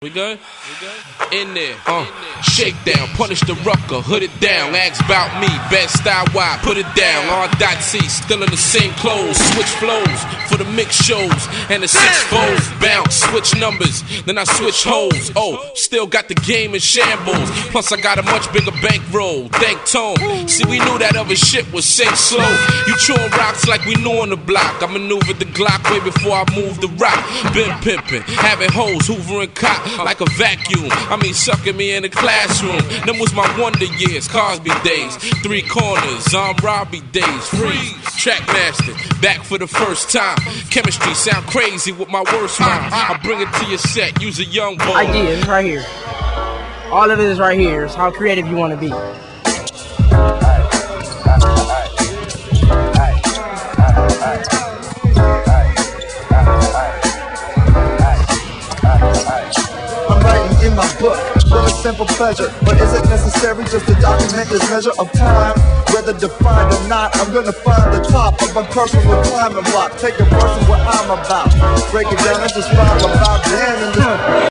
We good? In there, shakedown, punish the rucker, hood it down, ask about me, bad style wide, put it down, R.C, still in the same clothes, switch flows, for the mix shows, and the 6-4, bounce, switch numbers, then I switch hoes, still got the game in shambles, plus I got a much bigger bankroll, thank Tone, see we knew that other shit was sink slow, you chewing rocks like we knew on the block, I maneuvered the Glock way before I moved the rock, been pimping, having hoes, hoovering cop, like a vacuum, I mean sucking me in the classroom. Them was my wonder years, Cosby days, 3 corners, Robbie days, freeze, track master, back for the first time. Chemistry sound crazy with my worst rhyme. I bring it to your set, use a young boy. Ideas right here. All of it is right here. It's how creative you want to be. In my book, for a simple pleasure. But is it necessary just to document this measure of time? Whether defined or not, I'm gonna find the top of my personal climbing block. Take a verse of what I'm about, break it down and just find about the end in the